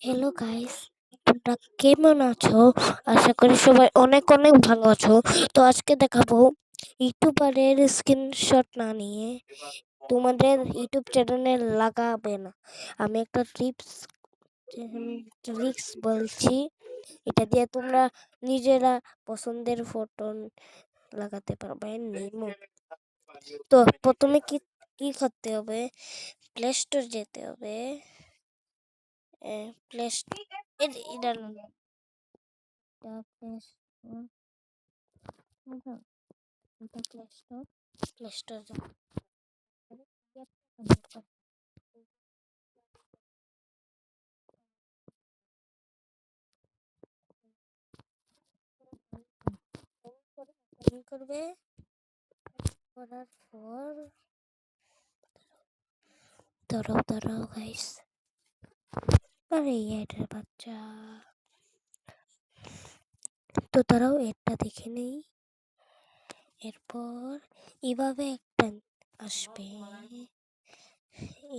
Hello guys, তোমরা কেমন আছো? আশা করি সবাই অনেক অনেক ভালো আছো। তো আজকে দেখাবো ইউটিউবারের স্ক্রিনশট না নিয়ে তোমাদের ইউটিউব চ্যানেলে লাগাবে না। আমি একটা ট্রিক্স বলছি, এটা দিয়ে তোমরা নিজেরা পছন্দের ফটো লাগাতে পারবে। নিমো তো প্রথমে কি কি করতে হবে? প্লে স্টোর যেতে হবে। প্লে স্টোর এটা play store play store play store করবে। করার পর দাঁড়াও গাইস, আরে এটার বাচ্চা, তো দাঁড়াও এটা দেখে নেই। এরপর এভাবে একটা আসবে,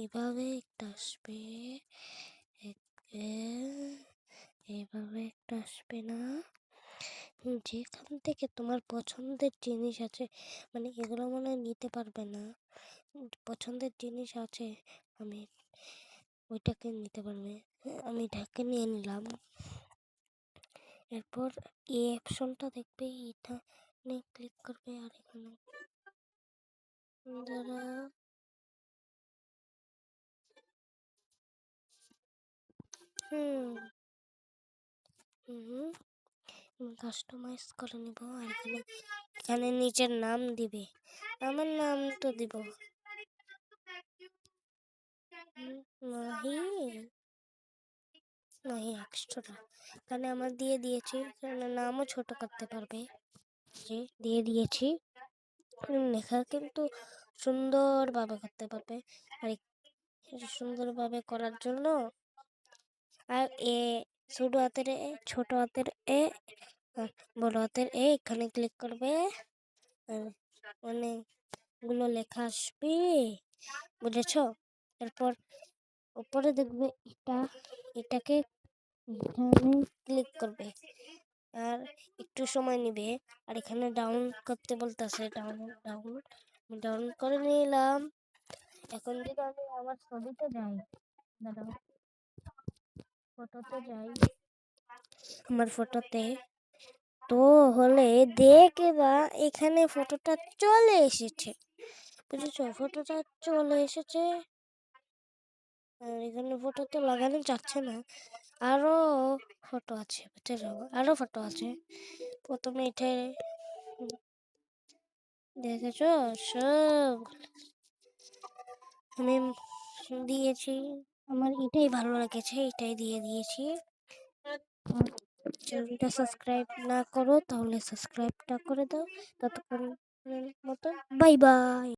এভাবে একটা আসবে, এভাবে একটা আসবে না? যেখান থেকে তোমার পছন্দের জিনিস আছে, মানে এগুলো মনে হয় নিতে পারবে না। পছন্দের জিনিস আছে, আমি ওইটাকে নিতে পারবে। আমি এটাকে নিয়ে নিলাম। এরপর এই অপশনটা দেখবে, এটা ক্লিক করবে। আর এখানে দ্বারা কাস্টমাইজ করে নিব। আর এখানে নিজের নাম দিবে, আমার নাম তো দিব নাহি নাহি এক্সট্রা, এখানে আমার দিয়ে দিয়েছি। এখানে নামও ছোট করতে পারবে, যে দিয়ে দিয়েছি। লেখা কিন্তু সুন্দরভাবে করতে পারবে। আর সুন্দরভাবে করার জন্য আর ছোট হাতের ছোট হাতের বড় হাতের এখানে ক্লিক করবে। অনেকগুলো লেখা আসবে, বুঝেছ? এরপর উপরে দেখবে এটাকে এখানে ক্লিক করবে। আর একটু সময় নিবে। আর এখানে ডাউনলোড করতে বলতেছে, ডাউনলোড করে নিলাম। এখন যদি আমি আমার ছবিতে যাই, দাঁড়াও, ফটোতে যাই, আমার ফটোতে তো হলে দেখবা এখানে ফটোটা চলে এসেছে, বুঝেছো? ফটোটা চলে এসেছে। আর এখানে ফটো তো লাগানো যাচ্ছে না, আরো ফটো আছে, বুঝেছো? আরো ফটো আছে। প্রথমে এটা দেখেছো, সব আমি দিয়েছি। আমার এটাই ভালো লেগেছে, এটাই দিয়ে দিয়েছি। চ্যানেলটা সাবস্ক্রাইব না করো তাহলে সাবস্ক্রাইবটা করে দাও। ততক্ষণ মতো বাই বাই।